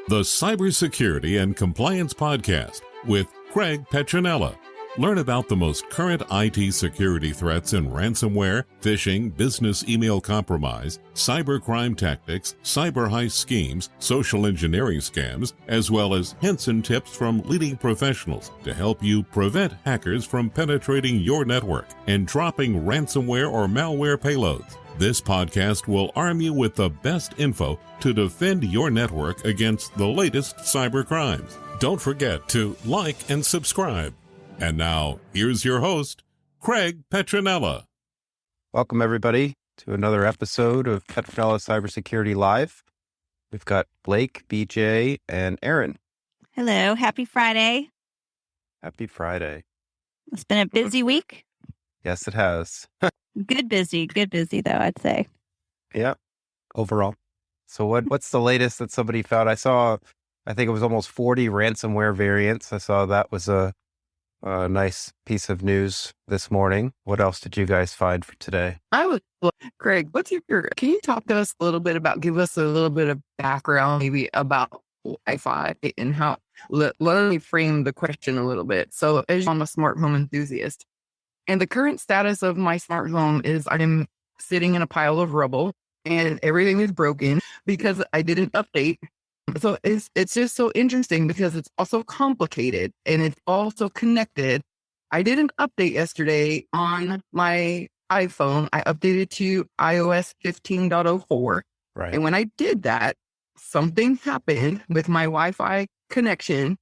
the Cybersecurity and Compliance Podcast with Craig Petronella. Learn about the most current IT security threats in ransomware, phishing, business email compromise, cybercrime tactics, cyber heist schemes, social engineering scams, as well as hints and tips from leading professionals to help you prevent hackers from penetrating your network and dropping ransomware or malware payloads. This podcast will arm you with the best info to defend your network against the latest cyber crimes. Don't forget to like and subscribe. And now, here's your host, Craig Petronella. Welcome, everybody, to another episode of Petronella Cybersecurity Live. We've got Blake, BJ, and Erin. Hello. Happy Friday. Happy Friday. It's been a busy week. Yes, it has. Good busy, though, I'd say. Yeah, overall. So what's the latest that somebody found? I think it was almost 40 ransomware variants. I saw that was a nice piece of news this morning. What else did you guys find for today? Craig, can you talk to us a little bit about, give us a little bit of background maybe about Wi-Fi and how, let me frame the question a little bit. So as I'm a smart home enthusiast, and the current status of my smart home is I'm sitting in a pile of rubble and everything is broken because I didn't update. So it's just so interesting because it's also complicated and it's also connected. I didn't update yesterday on my iPhone. I updated to iOS 15.04. Right. And when I did that, something happened with my Wi-Fi connection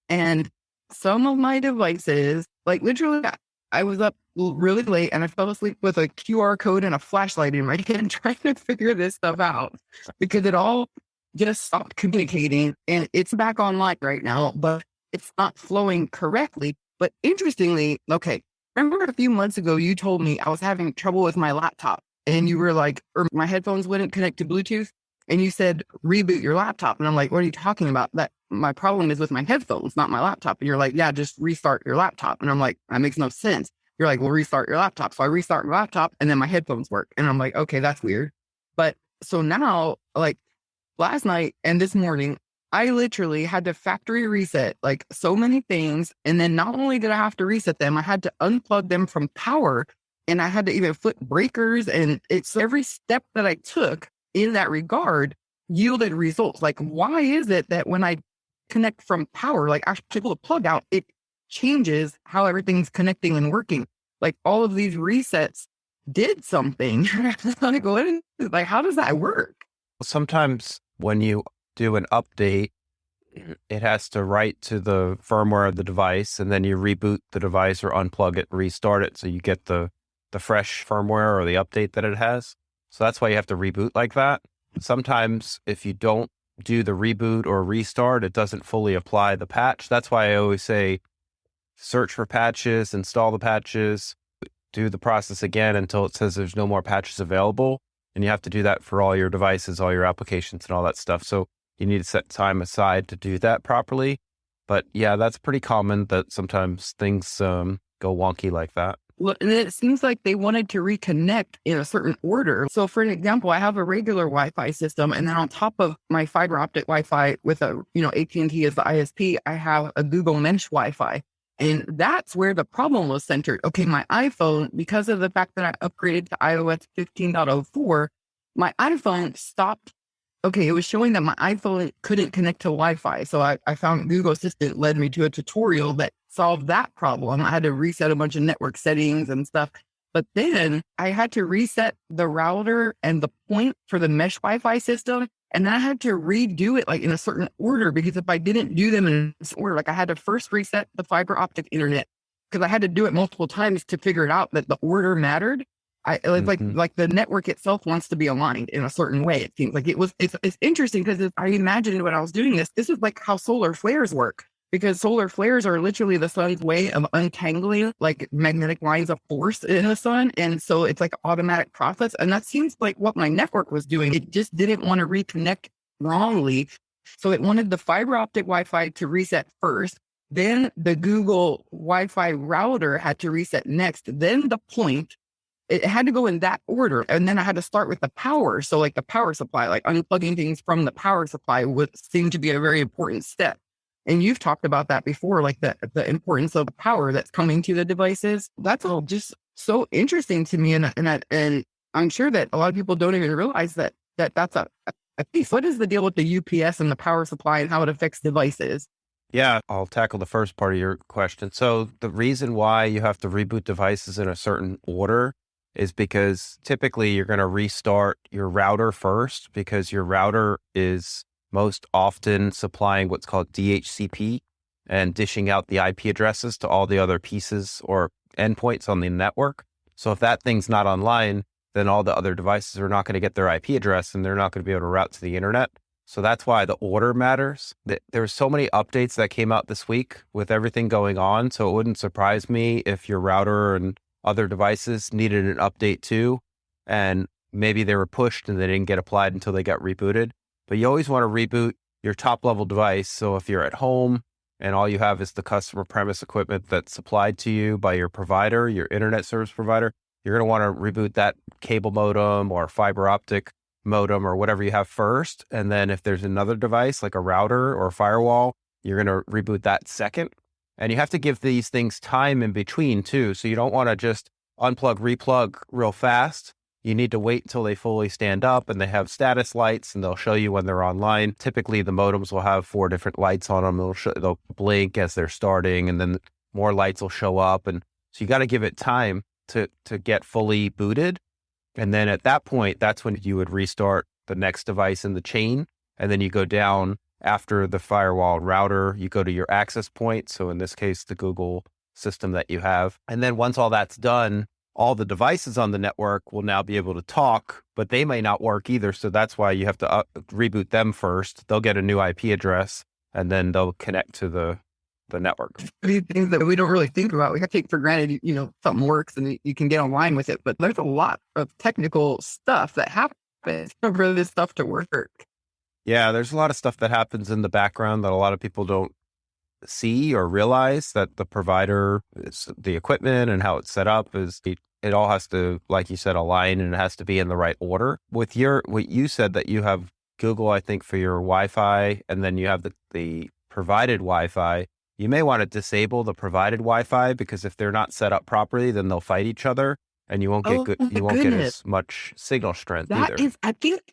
and some of my devices, like literally, I was up really late and I fell asleep with a QR code and a flashlight in my hand trying to figure this stuff out because it all just stopped communicating and it's back online right now, but it's not flowing correctly. But interestingly, okay, remember a few months ago, you told me I was having trouble with my laptop and you were like, or my headphones wouldn't connect to Bluetooth and you said, reboot your laptop. And I'm like, what are you talking about? That my problem is with my headphones, not my laptop. And you're like, yeah, just restart your laptop. And I'm like, that makes no sense. You're like, well, restart your laptop. So I restart my laptop and then my headphones work. And I'm like, okay, that's weird. But so now, like, last night and this morning, I literally had to factory reset like so many things. And then not only did I have to reset them, I had to unplug them from power and I had to even flip breakers. And it's every step that I took in that regard yielded results. Like, why is it that when I connect from power, like actually pull the plug out, it changes how everything's connecting and working? Like all of these resets did something. Like, how does that work? Sometimes when you do an update, it has to write to the firmware of the device and then you reboot the device or unplug it, restart it. So you get the fresh firmware or the update that it has. So that's why you have to reboot like that. Sometimes if you don't do the reboot or restart, it doesn't fully apply the patch. That's why I always say, search for patches, install the patches, do the process again until it says there's no more patches available. And you have to do that for all your devices, all your applications and all that stuff. So you need to set time aside to do that properly. But yeah, that's pretty common that sometimes things go wonky like that. Well, and it seems like they wanted to reconnect in a certain order. So for an example, I have a regular Wi-Fi system. And then on top of my fiber optic Wi-Fi with AT&T as the ISP, I have a Google Mesh Wi-Fi. And that's where the problem was centered. Okay, my iPhone, because of the fact that I upgraded to iOS 15.04, my iPhone stopped. Okay, it was showing that my iPhone couldn't connect to Wi-Fi. So I found Google Assistant led me to a tutorial that solved that problem. I had to reset a bunch of network settings and stuff. But then I had to reset the router and the point for the mesh Wi-Fi system. And then I had to redo it like in a certain order because if I didn't do them in this order, like I had to first reset the fiber optic internet because I had to do it multiple times to figure it out that the order mattered. Like the network itself wants to be aligned in a certain way. It seems like it's interesting because I imagined when I was doing this is like how solar flares work. Because solar flares are literally the sun's way of untangling like magnetic lines of force in the sun. And so it's like an automatic process. And that seems like what my network was doing. It just didn't want to reconnect wrongly. So it wanted the fiber optic Wi-Fi to reset first. Then the Google Wi-Fi router had to reset next. Then the point. it had to go in that order. And then I had to start with the power. So like the power supply, like unplugging things from the power supply would seem to be a very important step. And you've talked about that before, like the importance of the power that's coming to the devices. That's all just so interesting to me. And I'm sure that a lot of people don't even realize that's a piece. What is the deal with the UPS and the power supply and how it affects devices? Yeah, I'll tackle the first part of your question. So the reason why you have to reboot devices in a certain order is because typically you're going to restart your router first, because your router is most often supplying what's called DHCP and dishing out the IP addresses to all the other pieces or endpoints on the network. So if that thing's not online, then all the other devices are not going to get their IP address and they're not going to be able to route to the internet. So that's why the order matters. There were so many updates that came out this week with everything going on. So it wouldn't surprise me if your router and other devices needed an update too. And maybe they were pushed and they didn't get applied until they got rebooted. But you always want to reboot your top level device. So if you're at home and all you have is the customer premise equipment that's supplied to you by your provider, your internet service provider, you're going to want to reboot that cable modem or fiber optic modem or whatever you have first. And then if there's another device like a router or a firewall, you're going to reboot that second. And you have to give these things time in between too. So you don't want to just unplug, replug real fast. You need to wait until they fully stand up and they have status lights and they'll show you when they're online. Typically the modems will have 4 different lights on them. They'll blink as they're starting and then more lights will show up. And so you got to give it time to get fully booted. And then at that point, that's when you would restart the next device in the chain. And then you go down after the firewall and router, you go to your access point. So in this case, the Google system that you have. And then once all that's done, all the devices on the network will now be able to talk, but they may not work either. So that's why you have to reboot them first. They'll get a new IP address and then they'll connect to the network. These things that we don't really think about, we have to take for granted, something works and you can get online with it. But there's a lot of technical stuff that happens for this stuff to work. Yeah, there's a lot of stuff that happens in the background that a lot of people don't see or realize, that the provider, the equipment and how it's set up it all has to, like you said, align, and it has to be in the right order. With what you said that you have Google, I think, for your Wi-Fi, and then you have the provided Wi-Fi. You may want to disable the provided Wi-Fi, because if they're not set up properly, then they'll fight each other and you won't get get as much signal strength either.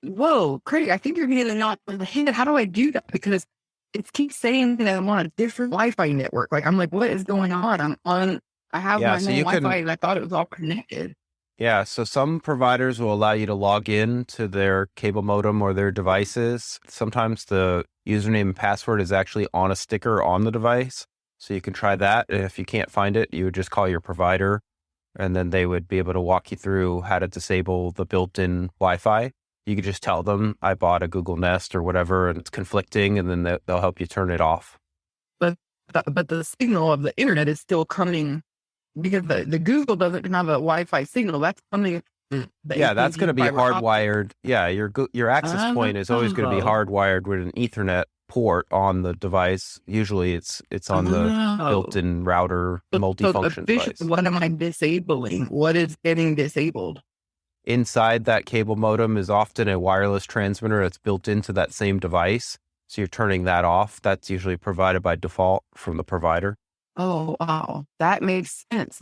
Whoa, Craig, I think you're getting a lot on the head. How do I do that? Because it keeps saying that I'm on a different Wi-Fi network. Like, I'm like, what is going on? I have my own Wi-Fi and I thought it was all connected. Yeah, so some providers will allow you to log in to their cable modem or their devices. Sometimes the username and password is actually on a sticker on the device. So you can try that. And if you can't find it, you would just call your provider and then they would be able to walk you through how to disable the built-in Wi-Fi. You could just tell them, I bought a Google Nest or whatever, and it's conflicting, and then they'll help you turn it off. But the signal of the internet is still coming, because the Google doesn't have a Wi-Fi signal. That's coming. Yeah, that's going to be hardwired. Yeah, your access point is always going to be hardwired with an Ethernet port on the device. Usually it's on the built-in router multifunction device. What am I disabling? What is getting disabled? Inside that cable modem is often a wireless transmitter that's built into that same device. So you're turning that off. That's usually provided by default from the provider. Oh, wow. That makes sense.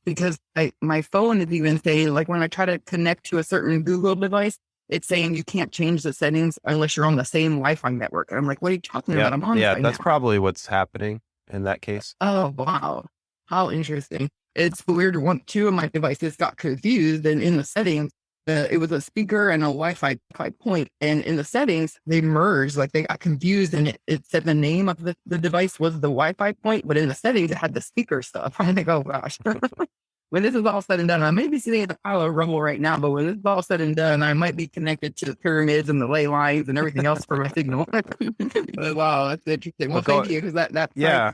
Because my phone is even saying, like, when I try to connect to a certain Google device, it's saying you can't change the settings unless you're on the same Wi-Fi network. And I'm like, what are you talking about? I'm on that's network. Probably what's happening in that case. Oh, wow. How interesting. It's weird. Two of my devices got confused, and in the settings, it was a speaker and a Wi-Fi point. And in the settings, they merged, like they got confused, and it said the name of the device was the Wi-Fi point, but in the settings, it had the speaker stuff. I think, oh gosh. When this is all said and done, I may be sitting in a pile of rubble right now, but when this is all said and done, I might be connected to the pyramids and the ley lines and everything else for my signal. Wow, that's interesting. Well, thank you, because that's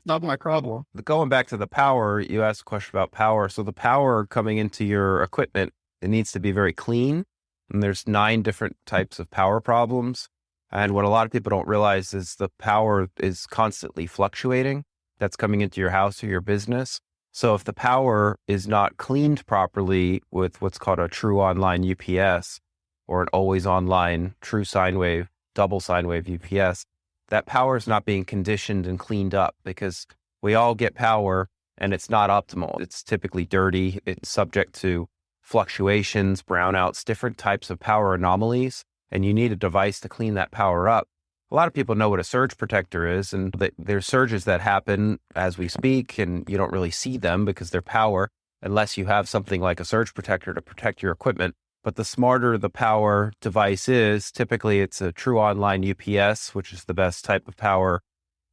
not my problem. Going back to the power, you asked a question about power. So the power coming into your equipment, it needs to be very clean. And there's 9 different types of power problems. And what a lot of people don't realize is the power is constantly fluctuating. That's coming into your house or your business. So if the power is not cleaned properly with what's called a true online UPS or an always online true sine wave, double sine wave UPS, that power is not being conditioned and cleaned up, because we all get power and it's not optimal. It's typically dirty. It's subject to fluctuations, brownouts, different types of power anomalies, and you need a device to clean that power up. A lot of people know what a surge protector is, and there's surges that happen as we speak, and you don't really see them because they're power, unless you have something like a surge protector to protect your equipment. But the smarter the power device is, typically it's a true online UPS, which is the best type of power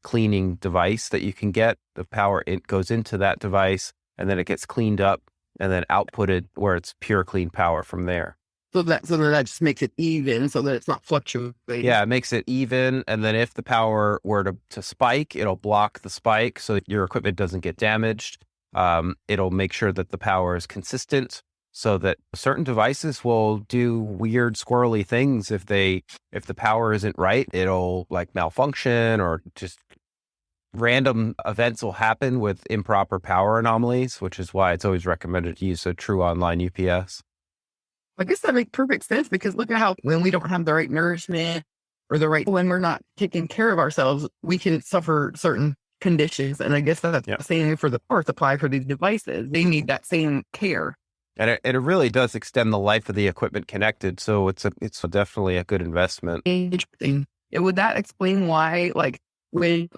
cleaning device that you can get. The power, it goes into that device, and then it gets cleaned up and then outputted where it's pure clean power from there. So that just makes it even, so that it's not fluctuating. Yeah, it makes it even. And then if the power were to spike, it'll block the spike so that your equipment doesn't get damaged. It'll make sure that the power is consistent, so that certain devices will do weird squirrely things. If the power isn't right, it'll like malfunction, or just random events will happen with improper power anomalies, which is why it's always recommended to use a true online UPS. I guess that makes perfect sense, because look at how when we don't have the right nourishment or when we're not taking care of ourselves, we can suffer certain conditions. And I guess that's the same for the power supply for these devices. They need that same care. And it really does extend the life of the equipment connected. So it's definitely a good investment. Interesting. Would that explain why, like, when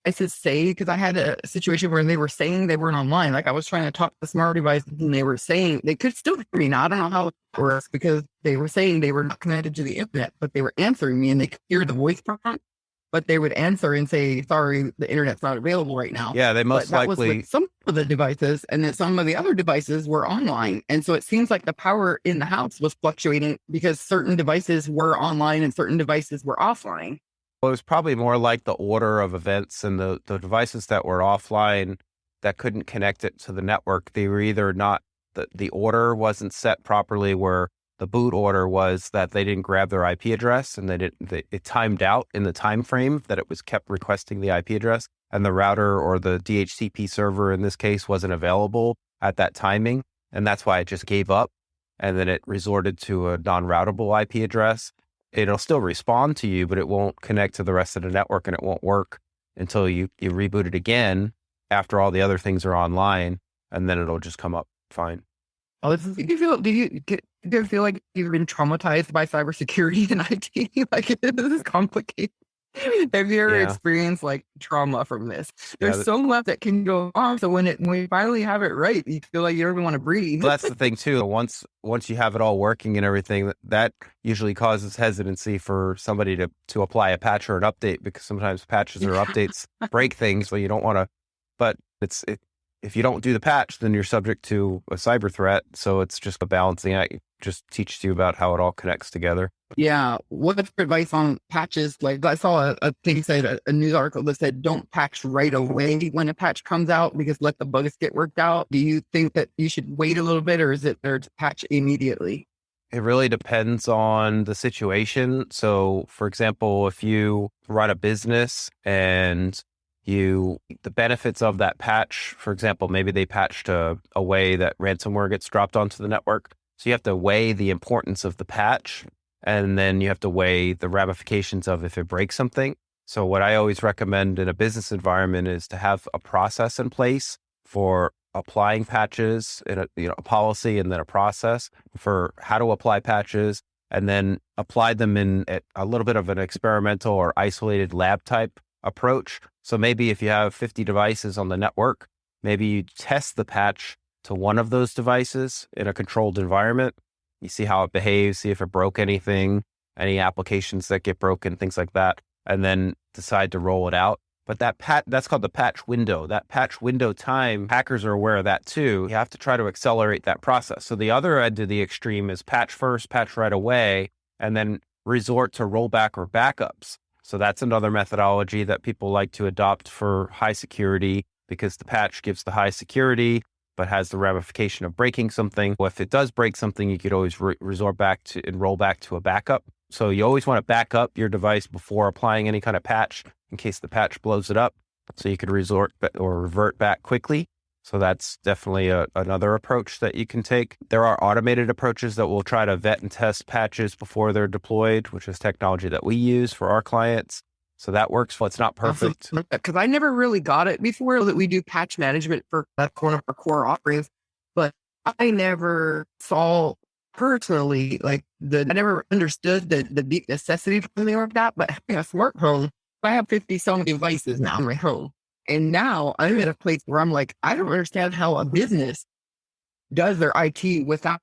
I said say, because I had a situation where they were saying they weren't online. Like, I was trying to talk to the smart devices and they were saying they could still hear me. Now, I don't know how it works, because they were saying they were not connected to the internet, but they were answering me and they could hear the voice prompt, but they would answer and say, sorry, the internet's not available right now. Yeah, they most that likely. was with some of the devices, and then some of the other devices were online. And so it seems like the power in the house was fluctuating because certain devices were online and certain devices were offline. Well, it was probably more like the order of events, and the devices that were offline that couldn't connect it to the network. They were either not, the order wasn't set properly, where the boot order was that they didn't grab their IP address, and it timed out in the time frame that it was kept requesting the IP address, and the router or the DHCP server in this case wasn't available at that timing. And that's why it just gave up. And then it resorted to a non-routable IP address. It'll still respond to you, but it won't connect to the rest of the network, and it won't work until you reboot it again after all the other things are online, and then it'll just come up fine. Oh, do you feel like you've been traumatized by cybersecurity and IT? Like, this is complicated. Have you ever experienced like trauma from this? There's so much that can go on. So when we finally have it right, you feel like you don't even want to breathe. Well, that's the thing too. Once you have it all working and everything, that usually causes hesitancy for somebody to apply a patch or an update, because sometimes patches or updates break things. So you don't want to. But if you don't do the patch, then you're subject to a cyber threat. So it's just a balancing act. It just teaches you about how it all connects together. Yeah. What's your advice on patches? Like, I saw a thing said, a news article that said, don't patch right away when a patch comes out, because let the bugs get worked out. Do you think that you should wait a little bit, or is it better to patch immediately? It really depends on the situation. So for example, if you run a business and the benefits of that patch, for example, maybe they patched a way that ransomware gets dropped onto the network. So you have to weigh the importance of the patch, and then you have to weigh the ramifications of if it breaks something. So what I always recommend in a business environment is to have a process in place for applying patches, in a policy, and then a process for how to apply patches, and then apply them in a little bit of an experimental or isolated lab type approach. So maybe if you have 50 devices on the network, maybe you test the patch to one of those devices in a controlled environment. You see how it behaves, see if it broke anything, any applications that get broken, things like that, and then decide to roll it out. But that's called the patch window. That patch window time, hackers are aware of that too. You have to try to accelerate that process. So the other end of the extreme is patch first, patch right away, and then resort to rollback or backups. So that's another methodology that people like to adopt for high security, because the patch gives the high security, but has the ramification of breaking something. Well, if it does break something, you could always resort back to and roll back to a backup. So you always want to back up your device before applying any kind of patch in case the patch blows it up. So you could resort or revert back quickly. So that's definitely another approach that you can take. There are automated approaches that will try to vet and test patches before they're deployed, which is technology that we use for our clients. So that works. Well, it's not perfect. Because I never really got it before that we do patch management for that's one of our core offerings, but I never saw personally I never understood the deep necessity for something like that. But having a smart home, I have 50 some devices now in my home. And now I'm at a place where I'm like, I don't understand how a business does their IT without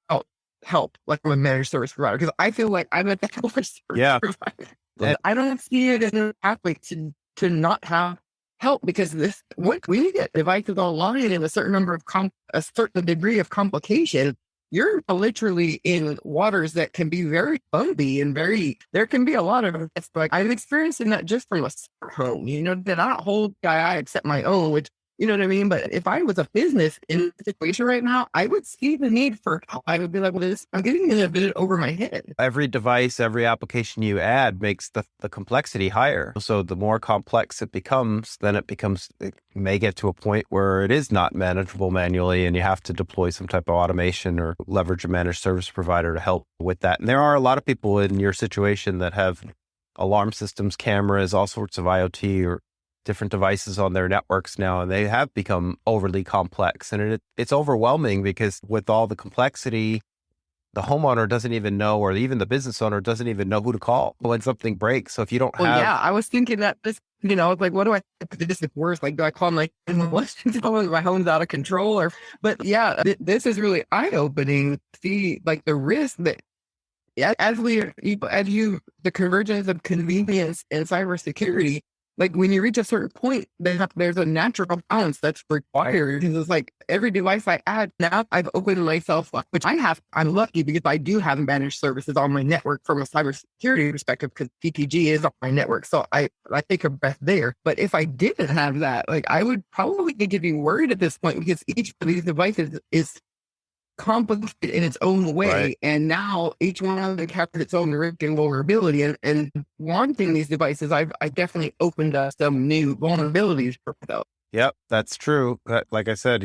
help, like from a managed service provider. Because I feel like I'm a managed service provider. And I don't see it as a pathway to not have help, because when you get devices online in a certain number of a certain degree of complication, you're literally in waters that can be very bumpy and there can be a lot of it's like I'm experiencing that just from a smart home, that I don't hold I except my own, which, you know what I mean? But if I was a business in the situation right now, I would see the need for help. I would be like, well, I'm getting it a bit over my head. Every device, every application you add makes the complexity higher. So the more complex it becomes, then it may get to a point where it is not manageable manually, and you have to deploy some type of automation or leverage a managed service provider to help with that. And there are a lot of people in your situation that have alarm systems, cameras, all sorts of IoT or different devices on their networks now, and they have become overly complex. And it's overwhelming because with all the complexity, the homeowner doesn't even know, or even the business owner doesn't even know who to call when something breaks. So if you don't yeah, I was thinking that this, like, what do I do this is worse? Like, do I call them my home's out of control? But yeah, this is really eye-opening. See, like the risk that the convergence of convenience and cybersecurity, like when you reach a certain point, there's a natural balance that's required. Because it's like every device I add now, I've opened myself up, which I'm lucky because I do have managed services on my network from a cybersecurity perspective, because PPG is on my network. So I take a breath there. But if I didn't have that, like I would probably need to be worried at this point, because each of these devices is complicated in its own way. Right. And now each one of them has its own risk and vulnerability. And wanting these devices, I definitely opened some new vulnerabilities for myself. Yep, that's true. Like I said,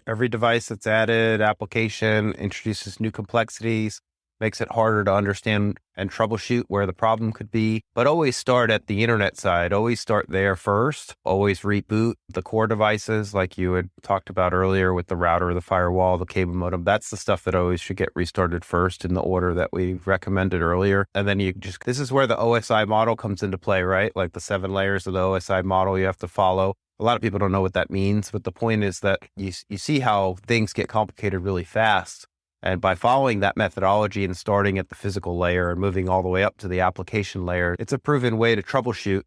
every device that's added, application introduces new complexities, makes it harder to understand and troubleshoot where the problem could be. But always start at the internet side. Always start there first. Always reboot the core devices like you had talked about earlier with the router, the firewall, the cable modem. That's the stuff that always should get restarted first in the order that we recommended earlier. And then this is where the OSI model comes into play, right? Like the 7 layers of the OSI model you have to follow. A lot of people don't know what that means, but the point is that you see how things get complicated really fast. And by following that methodology and starting at the physical layer and moving all the way up to the application layer, it's a proven way to troubleshoot.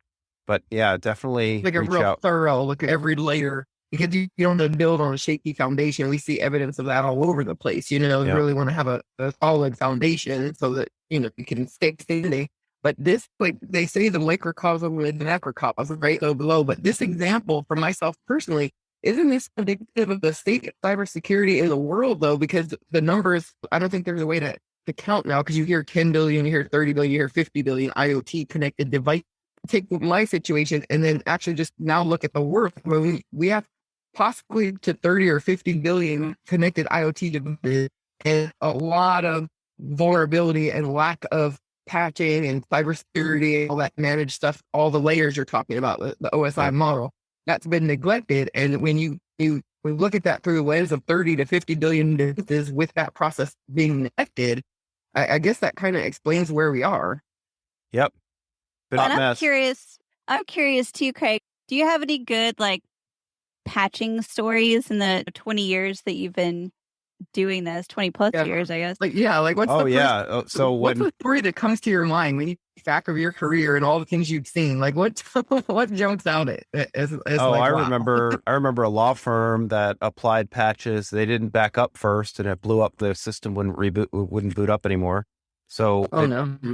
But yeah, definitely like a real thorough look at every layer, because you don't want to build on a shaky foundation. We see evidence of that all over the place. You really want to have a solid foundation so that, you can stay standing. But this, like they say, the microcosm and the macrocosm, right? So below. But this example for myself personally, isn't this predictive of the state of cybersecurity in the world, though? Because the numbers, I don't think there's a way to count now, because you hear 10 billion, you hear 30 billion, you hear 50 billion IoT connected device. Take my situation and then actually just now look at the world. Where we have possibly to 30 or 50 billion connected IoT devices, and a lot of vulnerability and lack of patching and cybersecurity and all that managed stuff, all the layers you're talking about, the OSI model. That's been neglected. And when you look at that through the lens of 30 to 50 billion devices with that process being neglected, I guess that kind of explains where we are. Yep. And I'm curious too, Craig, do you have any good patching stories in the 20 years that you've been doing this, 20 plus years, I guess? What's the story that comes to your mind when you think back of your career and all the things you've seen? Like what jumps out I remember a law firm that applied patches. They didn't back up first, and it blew up. The system wouldn't boot up anymore. So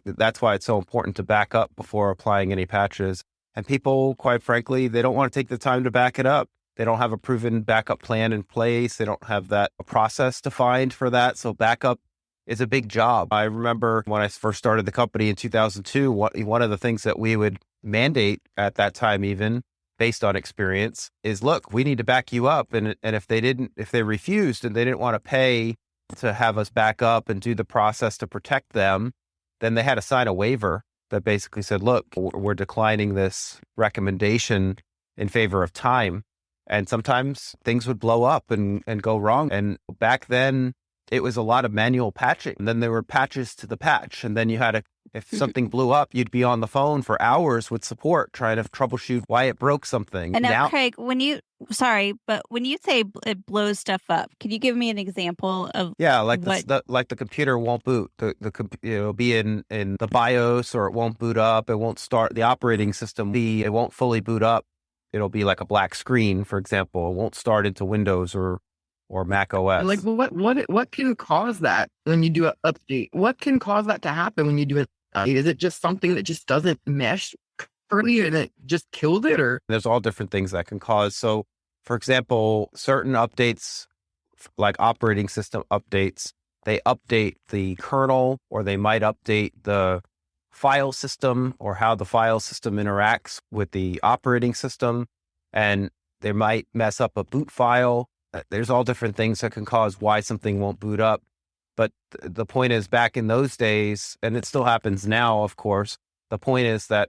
that's why it's so important to back up before applying any patches. And people, quite frankly, they don't want to take the time to back it up. They don't have a proven backup plan in place. They don't have that process defined for that. So backup is a big job. I remember when I first started the company in 2002, one of the things that we would mandate at that time even based on experience is, look, we need to back you up. And if they refused and they didn't want to pay to have us back up and do the process to protect them, then they had to sign a waiver that basically said, look, we're declining this recommendation in favor of time. And sometimes things would blow up and go wrong. And back then, it was a lot of manual patching. And then there were patches to the patch. And then you had if something blew up, you'd be on the phone for hours with support trying to troubleshoot why it broke something. And now, Craig, when you say it blows stuff up, can you give me an example of? Yeah, like the computer won't boot. It'll be in the BIOS, or it won't boot up. It won't start the operating system. It won't fully boot up. It'll be like a black screen, for example. It won't start into Windows or Mac OS. Like, well, what can cause that when you do an update? What can cause that to happen when you do it? Is it just something that just doesn't mesh properly and it just killed it? Or there's all different things that can cause. So, for example, certain updates, like operating system updates, they update the kernel, or they might update the file system, or how the file system interacts with the operating system, and they might mess up a boot file. There's all different things that can cause why something won't boot up. But the point is, back in those days, and it still happens now, of course, the point is that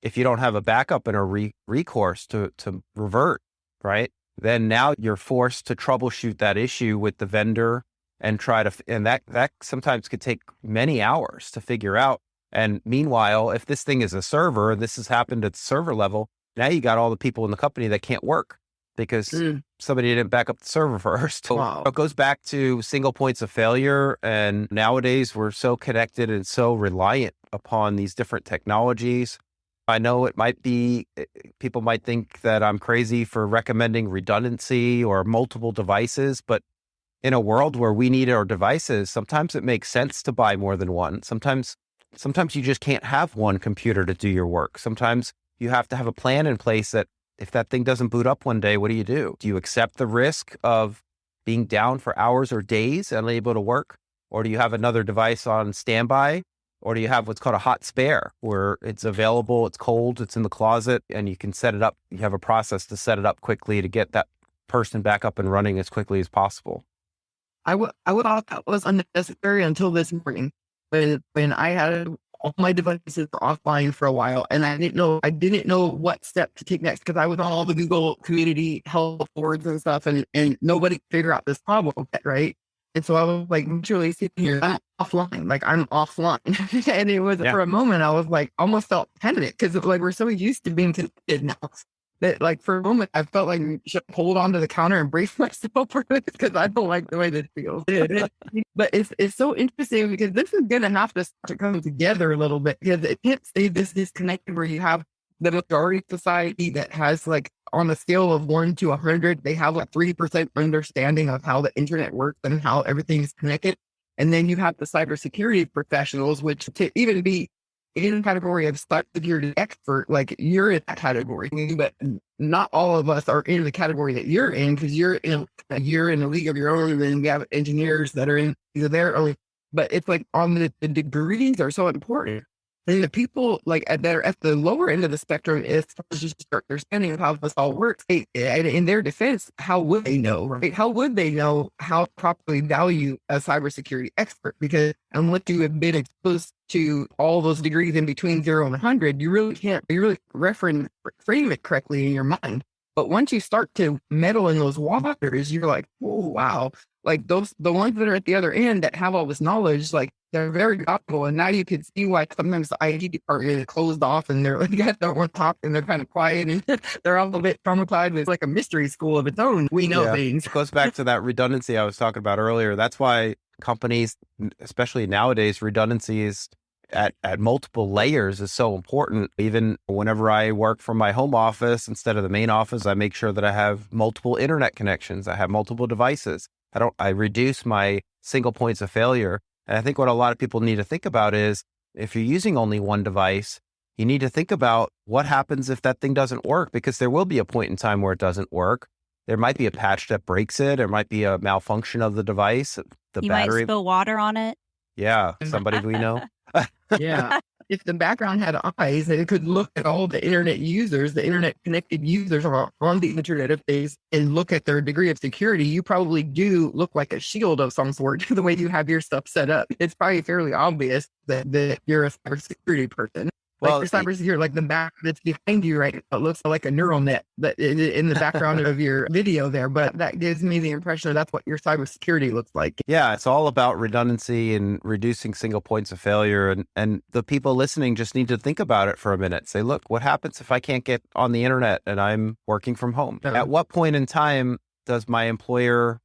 if you don't have a backup and a recourse to revert, right, then now you're forced to troubleshoot that issue with the vendor and and that sometimes could take many hours to figure out. And meanwhile, if this thing is a server, and this has happened at the server level, now you got all the people in the company that can't work because somebody didn't back up the server first. So Wow. It goes back to single points of failure. And nowadays we're so connected and so reliant upon these different technologies. I know it might be, people might think that I'm crazy for recommending redundancy or multiple devices, but in a world where we need our devices, sometimes it makes sense to buy more than one. Sometimes you just can't have one computer to do your work. Sometimes you have to have a plan in place that if that thing doesn't boot up one day, what do? Do you accept the risk of being down for hours or days and unable to work? Or do you have another device on standby? Or do you have what's called a hot spare, where it's available, it's cold, it's in the closet, and you can set it up. You have a process to set it up quickly to get that person back up and running as quickly as possible. I would thought that was unnecessary until this morning when I had all my devices were offline for a while, and I didn't know what step to take next, because I was on all the Google community help boards and stuff, and nobody could figure out this problem, right? And so I was like literally sitting here, I'm offline. And it was for a moment, I was like, almost felt panic, because like we're so used to being connected now that like for a moment I felt like I should hold on to the counter and brace myself for this, because I don't like the way this feels. But it's so interesting, because this is going to have to start to come together a little bit, because it can't stay this disconnected where you have the majority of society that has, like, on a scale of 1 to 100, they have like 3% understanding of how the internet works and how everything is connected. And then you have the cybersecurity professionals, which to even be in the category of cybersecurity expert, like you're in that category, but not all of us are in the category that you're in, because you're in a league of your own, and then we have engineers that are in there only. But it's like on the degrees are so important. And the people like that are at the lower end of the spectrum is just start understanding of how this all works. And in their defense, how would they know, right? How would they know how to properly value a cybersecurity expert? Because unless you have been exposed to all those degrees in between 0 and 100, you really can't frame it correctly in your mind. But once you start to meddle in those waters, you're like, oh, wow. Like the ones that are at the other end that have all this knowledge, like they're very valuable. And now you can see why sometimes the IT department is closed off, and they're like, don't want to talk, and they're kind of quiet, and they're all a bit traumatized. It's like a mystery school of its own. We know things. It goes back to that redundancy I was talking about earlier. That's why companies, especially nowadays, redundancy is at multiple layers is so important. Even whenever I work from my home office instead of the main office, I make sure that I have multiple internet connections. I have multiple devices. I reduce my single points of failure. And I think what a lot of people need to think about is, if you're using only one device, you need to think about what happens if that thing doesn't work, because there will be a point in time where it doesn't work. There might be a patch that breaks it. There might be a malfunction of the device. You might spill water on it. Yeah. Somebody we know. Yeah. if the background had eyes, it could look at all the internet users, the internet connected users on the Internet of Things and look at their degree of security. You probably do look like a shield of some sort the way you have your stuff set up. It's probably fairly obvious that you're a cybersecurity person. Well, like for cybersecurity, like the back that's behind you, right? It looks like a neural net that in the background of your video there, but that gives me the impression that's what your cybersecurity looks like. Yeah, it's all about redundancy and reducing single points of failure. And the people listening just need to think about it for a minute. Say, look, what happens if I can't get on the internet and I'm working from home? At what point in time does my employer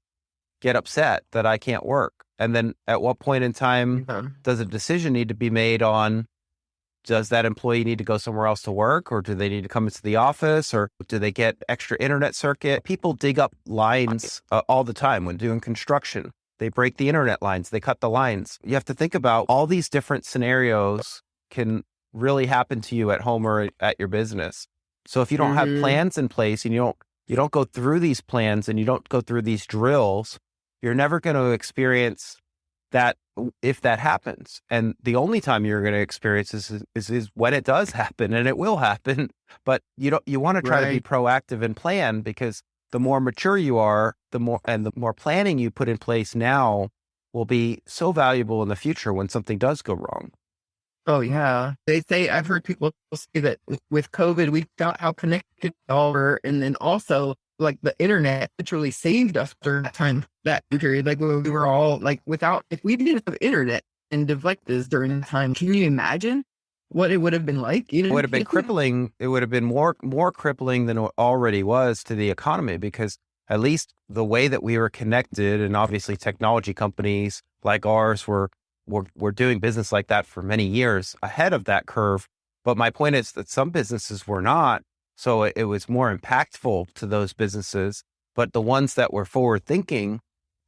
get upset that I can't work? And then at what point in time does a decision need to be made on, does that employee need to go somewhere else to work, or do they need to come into the office, or do they get extra internet circuit? People dig up lines all the time when doing construction. They break the internet lines, they cut the lines. You have to think about all these different scenarios can really happen to you at home or at your business. So if you don't have plans in place and you don't go through these plans and you don't go through these drills, you're never going to experience that if that happens. And the only time you're going to experience is when it does happen, and it will happen. But you want to try to be proactive and plan, because the more mature you are, the more planning you put in place now will be so valuable in the future when something does go wrong. Oh yeah. I've heard people say that with COVID, we found how connected we all were. And then also, like, the internet literally saved us during that period. Like, we were all like, if we didn't have internet and devices during the time, can you imagine what it would have been like? It would have been crippling. It would have been more crippling than it already was to the economy, because at least the way that we were connected, and obviously technology companies like ours were doing business like that for many years ahead of that curve. But my point is that some businesses were not. So it was more impactful to those businesses, but the ones that were forward thinking,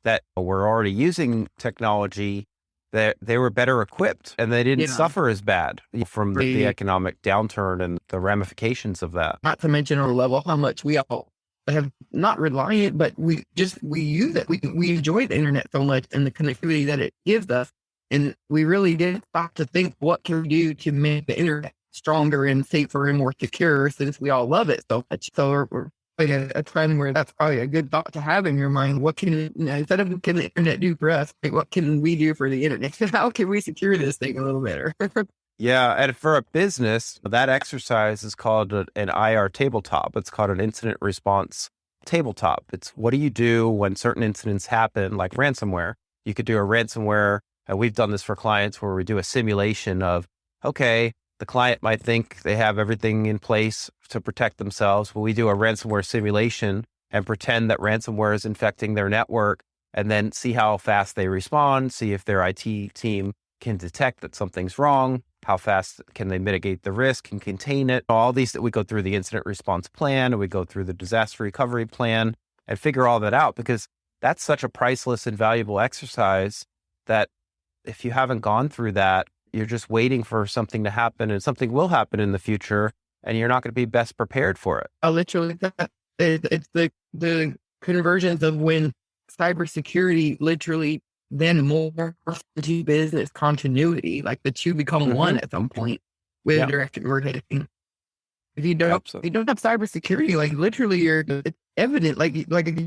that were already using technology, that they were better equipped, and they didn't suffer as bad from the economic downturn and the ramifications of that. Not to mention on a level how much we all have not reliant, but we use it. We enjoy the internet so much and the connectivity that it gives us. And we really did stop to think, what can we do to make the internet stronger and safer and more secure, since we all love it so much. So we're at a trend where that's probably a good thought to have in your mind. What instead of can the internet do for us, what can we do for the internet? How can we secure this thing a little better? Yeah. And for a business, that exercise is called an IR tabletop. It's called an incident response tabletop. It's, what do you do when certain incidents happen, like ransomware? You could do a ransomware, and we've done this for clients where we do a simulation of, okay, the client might think they have everything in place to protect themselves, but we do a ransomware simulation and pretend that ransomware is infecting their network, and then see how fast they respond, see if their IT team can detect that something's wrong, how fast can they mitigate the risk and contain it. All these, that we go through the incident response plan, and we go through the disaster recovery plan and figure all that out, because that's such a priceless and valuable exercise that if you haven't gone through that, you're just waiting for something to happen, and something will happen in the future, and you're not going to be best prepared for it. Literally, it's the conversions of when cybersecurity literally then morphs into business continuity, like the two become one at some point with direct conversion. If you don't have cybersecurity, like literally, it's evident. Like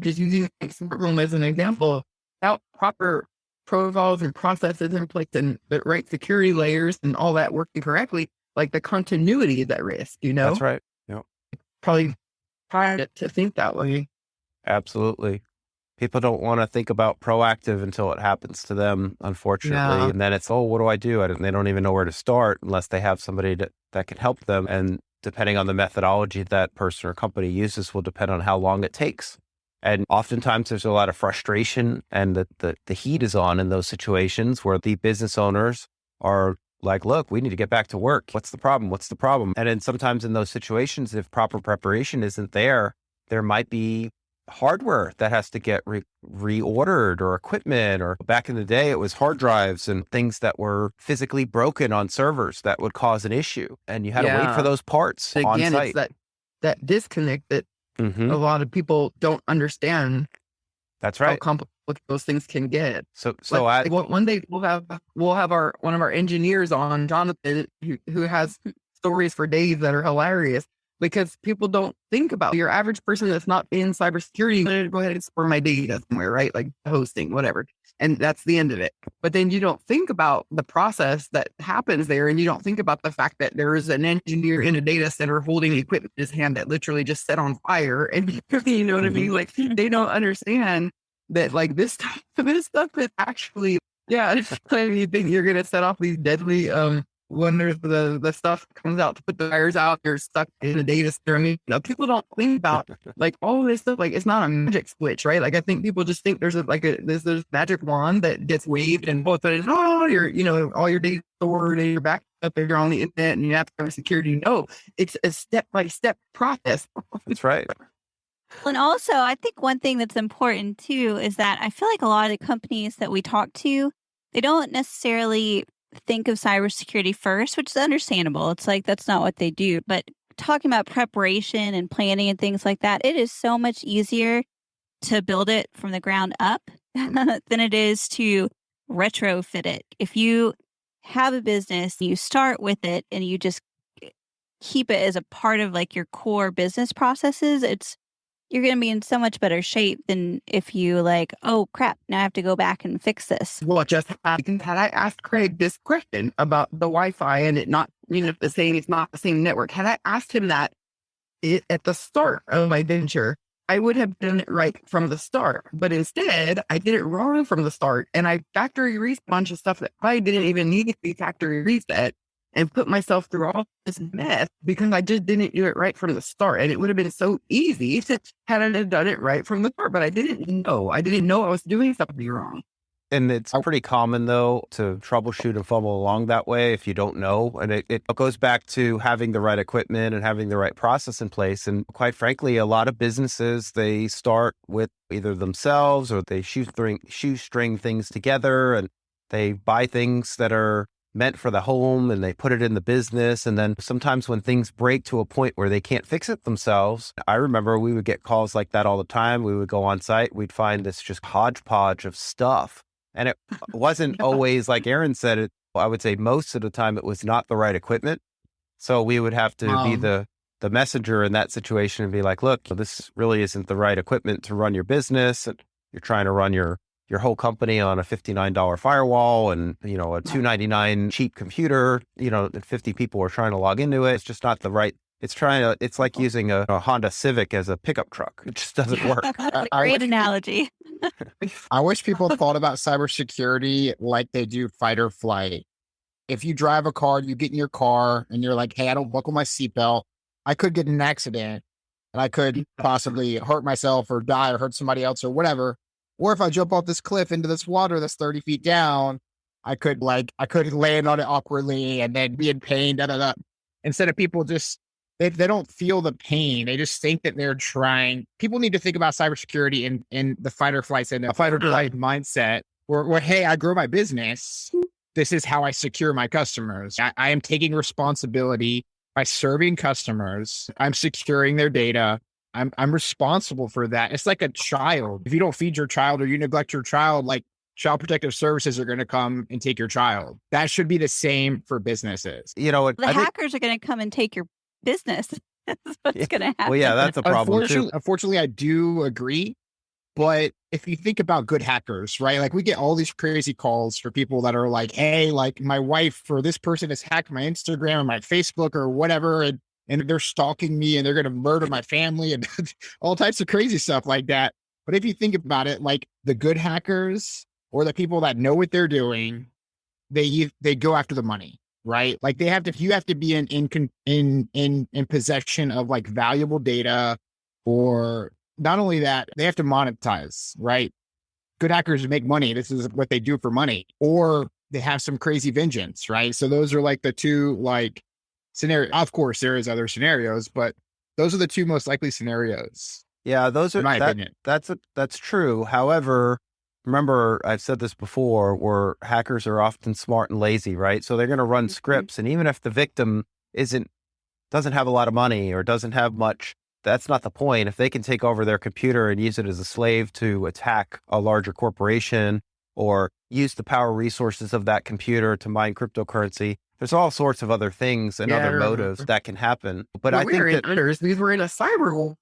just using smart home as an example, without proper protocols and processes in place and the right security layers and all that working correctly, like the continuity is at risk, That's right. Yeah. Probably hard to think that way. Absolutely. People don't want to think about proactive until it happens to them, unfortunately. No. And then it's, what do I do? And they don't even know where to start unless they have somebody that can help them. And depending on the methodology that person or company uses will depend on how long it takes. And oftentimes there's a lot of frustration, and the heat is on in those situations where the business owners are like, look, we need to get back to work. What's the problem? What's the problem? And then sometimes in those situations, if proper preparation isn't there might be hardware that has to get reordered, or equipment, or back in the day, it was hard drives and things that were physically broken on servers that would cause an issue. And you had to wait for those parts on site. It's that disconnect that a lot of people don't understand. That's right. what those things can get. So one day we'll have one of our engineers on, Jonathan, who has stories for days that are hilarious, because people don't think about your average person that's not in cybersecurity. Go ahead and store my data somewhere, right? Like hosting, whatever. And that's the end of it. But then you don't think about the process that happens there. And you don't think about the fact that there is an engineer in a data center holding equipment in his hand that literally just set on fire. And you know what I mean? Like they don't understand that like this stuff is actually, you think you're going to set off these deadly, when there's the stuff comes out to put the wires out, you're stuck in a data center. I mean, people don't think about like all of this stuff. Like it's not a magic switch, right? Like I think people just think there's this magic wand that gets waved and both of all your data stored and your backup if you're on the internet and you have to have security. No, it's a step-by-step process. That's right. And also, I think one thing that's important too is that I feel like a lot of the companies that we talk to, they don't necessarily think of cybersecurity first, which is understandable. It's like that's not what they do. But talking about preparation and planning and things like that, it is so much easier to build it from the ground up than it is to retrofit it. If you have a business, you start with it and you just keep it as a part of like your core business processes, you're going to be in so much better shape than if you like, oh crap, now I have to go back and fix this. Well, just had I asked Craig this question about the Wi-Fi and it not, saying it's not the same network, had I asked him that at the start of my venture, I would have done it right from the start. But instead, I did it wrong from the start. And I factory reset a bunch of stuff that probably didn't even need to be factory reset, and put myself through all this mess because I just didn't do it right from the start. And it would have been so easy had I done it right from the start, but I didn't know. I didn't know I was doing something wrong. And it's pretty common, though, to troubleshoot and fumble along that way if you don't know. And it goes back to having the right equipment and having the right process in place. And quite frankly, a lot of businesses, they start with either themselves or they shoestring things together and they buy things that are meant for the home and they put it in the business. And then sometimes when things break to a point where they can't fix it themselves, I remember we would get calls like that all the time. We would go on site, we'd find this just hodgepodge of stuff. And it wasn't always like Erin said it. I would say most of the time it was not the right equipment. So we would have to be the messenger in that situation and be like, look, this really isn't the right equipment to run your business. And you're trying to run your whole company on a $59 firewall and, a $299 cheap computer, and 50 people are trying to log into it. It's just not the right. It's like using a Honda Civic as a pickup truck. It just doesn't work. That's a great analogy. I wish people thought about cybersecurity like they do fight or flight. If you drive a car, you get in your car and you're like, hey, I don't buckle my seatbelt. I could get in an accident and I could possibly hurt myself or die or hurt somebody else or whatever. Or if I jump off this cliff into this water that's 30 feet down, I could land on it awkwardly and then be in pain, Instead of people just, they don't feel the pain. They just think that they're trying. People need to think about cybersecurity in the fight or flight and the fight or flight mindset where, hey, I grow my business. This is how I secure my customers. I am taking responsibility by serving customers. I'm securing their data. I'm responsible for that. It's like a child. If you don't feed your child or you neglect your child, like Child Protective Services are going to come and take your child. That should be the same for businesses. The hackers are going to come and take your business. That's what's going to happen. Well, yeah, that's a problem too. Unfortunately, I do agree. But if you think about good hackers, right? Like we get all these crazy calls for people that are like, hey, like my wife or this person has hacked my Instagram or my Facebook or whatever. And they're stalking me and they're going to murder my family and all types of crazy stuff like that. But if you think about it, like the good hackers or the people that know what they're doing, they go after the money, right? Like you have to be in possession of like valuable data, or not only that, they have to monetize, right? Good hackers make money. This is what they do for money, or they have some crazy vengeance, right? So those are like the two like scenario. Of course, there is other scenarios, but those are the two most likely scenarios. Yeah, those are my opinion. That's true. However, remember I've said this before, where hackers are often smart and lazy, right? So they're going to run scripts, and even if the victim doesn't have a lot of money or doesn't have much, that's not the point. If they can take over their computer and use it as a slave to attack a larger corporation or use the power resources of that computer to mine cryptocurrency, there's all sorts of other things and other motives that can happen. But I think that because we're in a cyber war.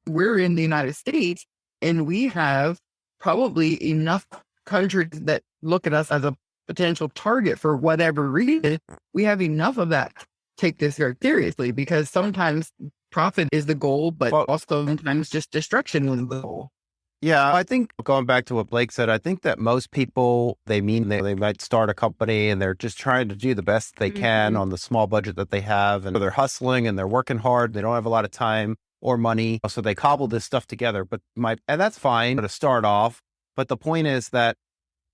We're in the United States, and we have probably enough countries that look at us as a potential target for whatever reason. We have enough of that to take this very seriously, because sometimes profit is the goal, but also sometimes just destruction is the goal. Yeah, I think going back to what Blake said, I think that most people, they might start a company and they're just trying to do the best they can on the small budget that they have. And they're hustling and they're working hard. They don't have a lot of time or money. So they cobble this stuff together, and that's fine to start off. But the point is that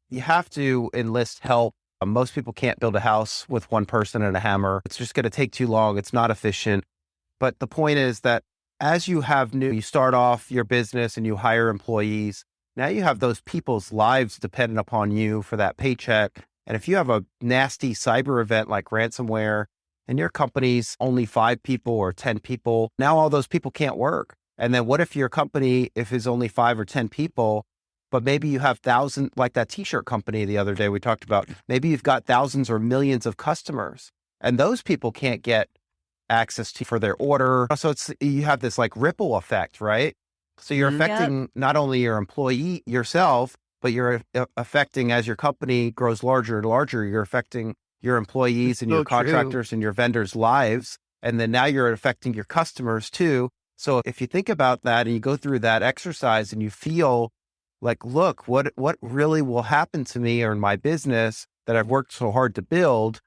you have to enlist help. Most people can't build a house with one person and a hammer. It's just going to take too long. It's not efficient. But the point is that as you start off your business and you hire employees, now you have those people's lives dependent upon you for that paycheck. And if you have a nasty cyber event like ransomware and your company's only 5 people or 10 people, now all those people can't work. And then what if your company, if it's only 5 or 10 people, but maybe you have thousands, like that t-shirt company the other day we talked about, maybe you've got thousands or millions of customers and those people can't get access to for their order. So you have this like ripple effect, right? So you're affecting not only your employee yourself, but you're affecting, as your company grows larger and larger, you're affecting your employees and your contractors and your vendors' lives. And then now you're affecting your customers too. So if you think about that and you go through that exercise and you feel like, look, what really will happen to me or in my business that I've worked so hard to build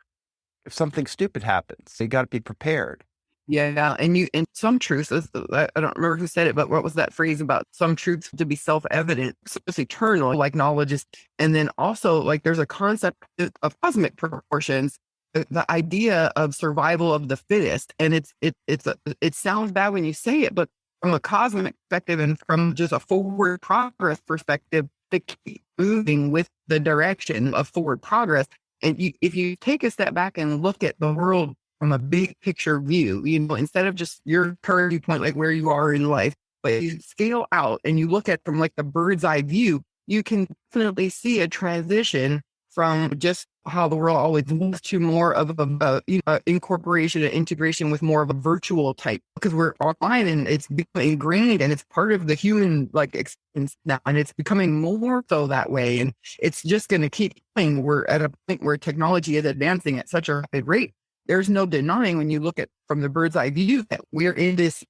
if something stupid happens? So you got to be prepared. Yeah. And some truths, I don't remember who said it, but what was that phrase about some truths to be self-evident? So it's eternal, like knowledge is. And then also like there's a concept of cosmic proportions, the idea of survival of the fittest. And it sounds bad when you say it, but from a cosmic perspective and from just a forward progress perspective, to keep moving with the direction of forward progress. And if you take a step back and look at the world from a big picture view, instead of just your current viewpoint, like where you are in life, but you scale out and you look at from like the bird's eye view, you can definitely see a transition from just how the world always moves to more of a incorporation and integration with more of a virtual type, because we're online and it's becoming ingrained and it's part of the human like experience now, and it's becoming more so that way, and it's just going to keep going. We're at a point where technology is advancing at such a rapid rate. There's no denying when you look at from the bird's eye view that we're in this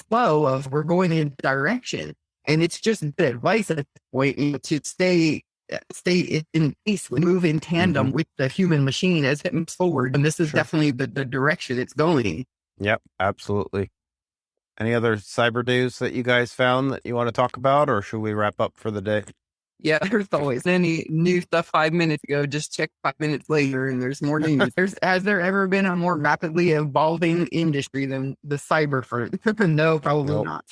flow of we're going in direction, and it's just good advice at this point to stay in peace, move in tandem with the human machine as it moves forward. And this is definitely the direction it's going. Yep, absolutely. Any other cyber news that you guys found that you want to talk about, or should we wrap up for the day? Yeah, there's always any new stuff 5 minutes ago. Just check 5 minutes later and there's more news. Has there ever been a more rapidly evolving industry than the cyber front? No, probably not.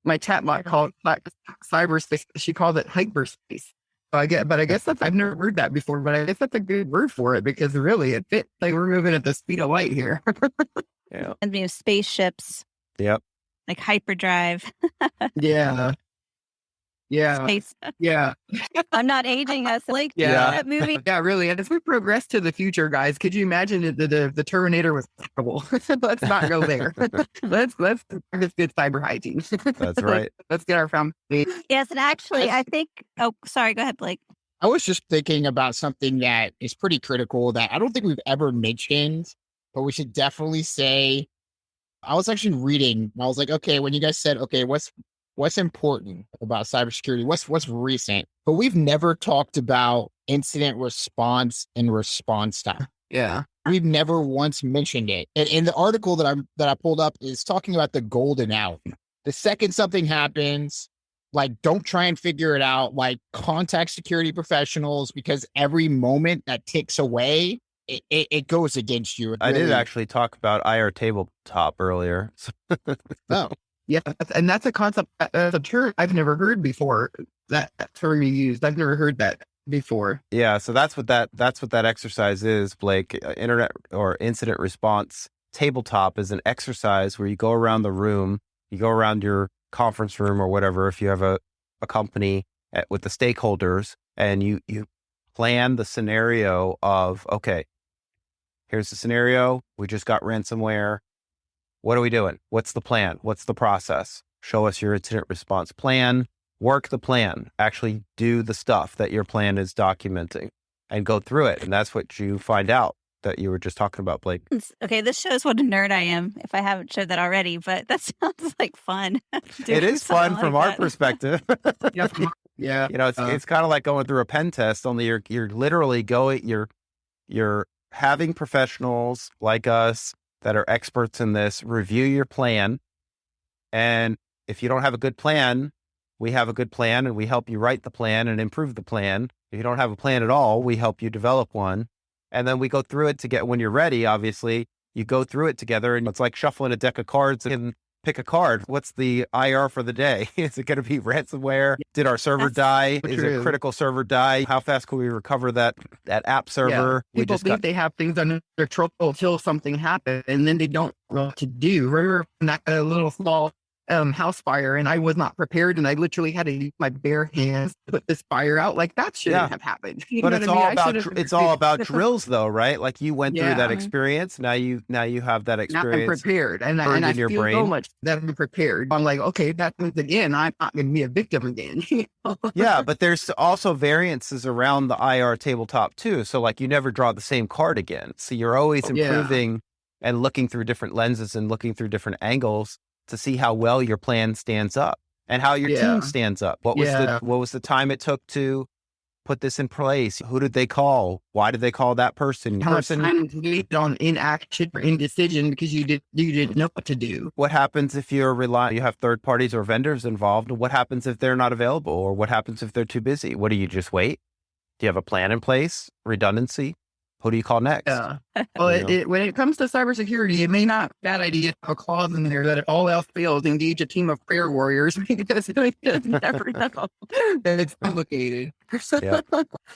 My chatbot called cyberspace. She called it hyperspace. I guess that's, I've never heard that before, but I guess that's a good word for it, because really it fits. Like we're moving at the speed of light here. Yeah. And new spaceships. Yep. Like hyperdrive. Yeah. Yeah. Space. Yeah. I'm not aging us like that movie. Yeah, really. And as we progress to the future, guys, could you imagine the Terminator was terrible? Let's not go there. let's practice good cyber hygiene. That's right. Let's get our foundation. Yes, and actually, I think. Oh, sorry. Go ahead, Blake. I was just thinking about something that is pretty critical that I don't think we've ever mentioned, but we should definitely say. I was actually reading. I was like, okay, when you guys said, okay, what's important about cybersecurity? What's recent? But we've never talked about incident response and response time. Yeah. We've never once mentioned it. And the article that I pulled up is talking about the golden hour. The second something happens, like don't try and figure it out. Like contact security professionals, because every moment that ticks away, it goes against you. I did actually talk about IR tabletop earlier. Oh. Yeah, and that's a concept, a term I've never heard before. That term you used, I've never heard that before. Yeah, so that's what that exercise is, Blake. Internet or incident response tabletop is an exercise where you go around the room You go around your conference room or whatever, if you have a company with the stakeholders, and you plan the scenario of, okay, here's the scenario. We just got ransomware. What are we doing? What's the plan? What's the process? Show us your incident response plan. Work the plan. Actually do the stuff that your plan is documenting and go through it. And that's what you find out that you were just talking about, Blake. Okay, this shows what a nerd I am, if I haven't showed that already, but that sounds like fun. It is fun from our perspective. Yeah. You know, it's kind of like going through a pen test, only you're literally you're having professionals like us that are experts in this review your plan. And if you don't have a good plan, we have a good plan and we help you write the plan and improve the plan. If you don't have a plan at all, we help you develop one. And then we go through it to get, when you're ready, obviously, you go through it together, and it's like shuffling a deck of cards and pick a card. What's the IR for the day? Is it going to be ransomware? Did our server die? Is a critical server die? How fast can we recover that app server? Yeah. People think they have things under control until something happens, and then they don't know what to do. Remember that little small house fire, and I was not prepared, and I literally had to use my bare hands to put this fire out. Like, that shouldn't have happened. But it's all about drills, though, right? Like, you went through that experience. Now you have that experience. Now I'm prepared, and I feel so much that I'm prepared. I'm like, okay, that happens again, I'm not going to be a victim again. Yeah, but there's also variances around the IR tabletop too. So, like, you never draw the same card again. So you're always improving and looking through different lenses and looking through different angles to see how well your plan stands up and how your team stands up. What was the time it took to put this in place? Who did they call? Why did they call that person? How much time did you on inaction or indecision because you didn't know what to do? What happens if you have third parties or vendors involved? What happens if they're not available, or what happens if they're too busy? What do you just wait? Do you have a plan in place? Redundancy? Who do you call next? Yeah. Well, when it comes to cybersecurity, it may not be a bad idea to have a clause in there that if all else fails, engage a team of prayer warriors, because you never know that it's complicated.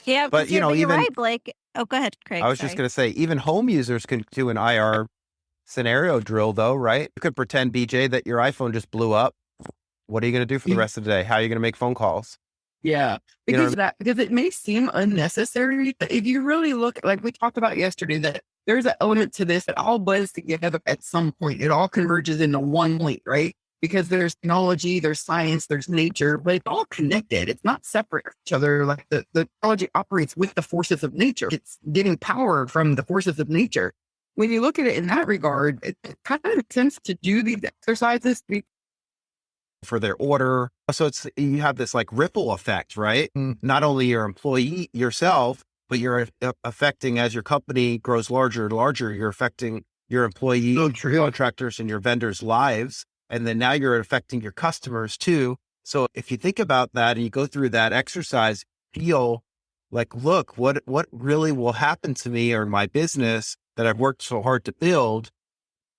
Yeah, but you're right, Blake. Oh, go ahead, Craig. I was just going to say, even home users can do an IR scenario drill, though, right? You could pretend, BJ, that your iPhone just blew up. What are you going to do for the rest of the day? How are you going to make phone calls? Yeah, because it may seem unnecessary, but if you really look, like we talked about yesterday, that there's an element to this that all blends together at some point. It all converges into one point, right? Because there's technology, there's science, there's nature, but it's all connected. It's not separate from each other. Like the technology operates with the forces of nature. It's getting power from the forces of nature. When you look at it in that regard, it kind of makes sense to do these exercises for their order. So you have this like ripple effect, right? Not only your employee yourself, but you're affecting, as your company grows larger and larger, you're affecting your employee, contractors, and your vendors' lives. And then now you're affecting your customers too. So if you think about that and you go through that exercise, feel like, look, what really will happen to me or my business that I've worked so hard to build?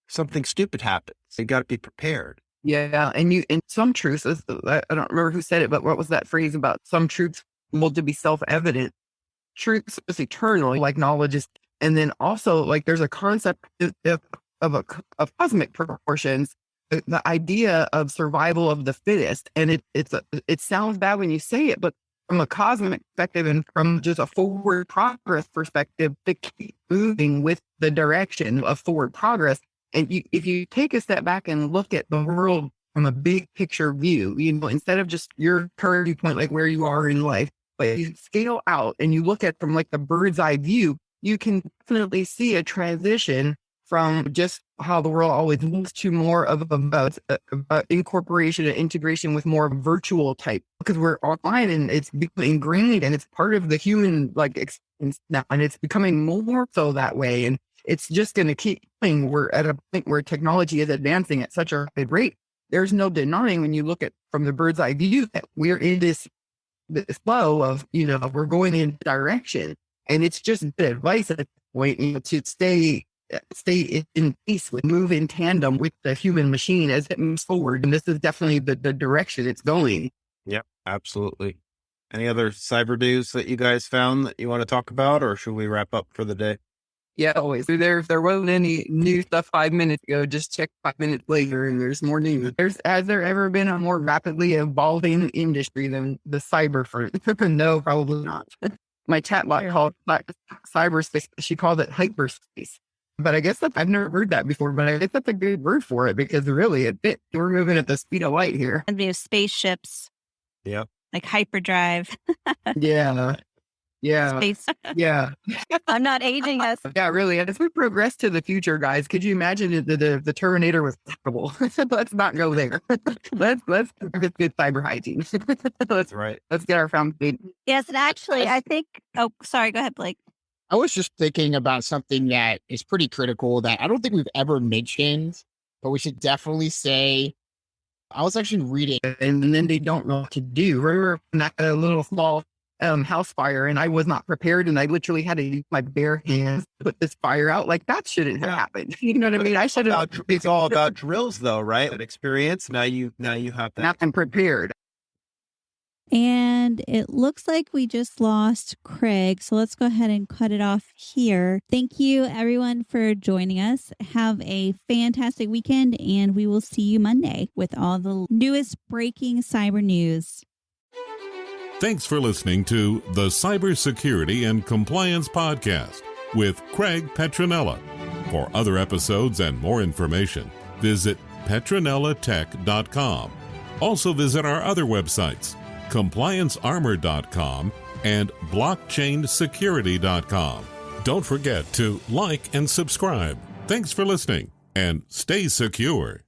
Something stupid happens. You got to be prepared. Yeah, and some truths, I don't remember who said it, but what was that phrase about some truths will to be self-evident? Truth is eternal, like knowledge is, and then also like there's a concept of cosmic proportions, the idea of survival of the fittest, and it sounds bad when you say it, but from a cosmic perspective and from just a forward progress perspective, to keep moving with the direction of forward progress. And if you take a step back and look at the world from a big picture view, instead of just your current viewpoint, like where you are in life, but you scale out and you look at from like the bird's eye view, you can definitely see a transition from just how the world always moves to more of incorporation and integration with more virtual type, because we're online and it's ingrained and it's part of the human like experience now, and it's becoming more so that way. And it's just going to keep going. We're at a point where technology is advancing at such a rapid rate. There's no denying when you look at from the bird's eye view that we're in this flow of, we're going in direction. And it's just good advice at this point, to stay in peace move in tandem with the human machine as it moves forward. And this is definitely the direction it's going. Yep, absolutely. Any other cyber news that you guys found that you want to talk about, or should we wrap up for the day? Yeah, always. If there wasn't any new stuff 5 minutes ago, just check 5 minutes later and there's more news. Has there ever been a more rapidly evolving industry than the cyber front? No, probably not. My chatbot called cyberspace, she called it hyperspace. But I guess I've never heard that before, but I guess that's a good word for it because really it fits. We're moving at the speed of light here. And we have spaceships. Yep. Like hyperdrive. Yeah. Yeah. Space. Yeah. I'm not aging us. Yeah, really. As we progress to the future, guys, could you imagine if the Terminator was hackable? Let's not go there. let's get good cyber hygiene. That's right. Let's get our foundation. Yes, and actually, I think. Oh, sorry. Go ahead, Blake. I was just thinking about something that is pretty critical that I don't think we've ever mentioned, but we should definitely say. I was actually reading. And then they don't know what to do. Remember a little small house fire and I was not prepared and I literally had to use my bare hands to put this fire out. Like that shouldn't have happened. You know what I mean? I should have. It's all about drills though, right? That experience. Now you have that. Now I'm prepared. And it looks like we just lost Craig. So let's go ahead and cut it off here. Thank you, everyone, for joining us. Have a fantastic weekend, and we will see you Monday with all the newest breaking cyber news. Thanks for listening to the Cybersecurity and Compliance Podcast with Craig Petronella. For other episodes and more information, visit petronellatech.com. Also visit our other websites, compliancearmor.com and blockchainsecurity.com. Don't forget to like and subscribe. Thanks for listening, and stay secure.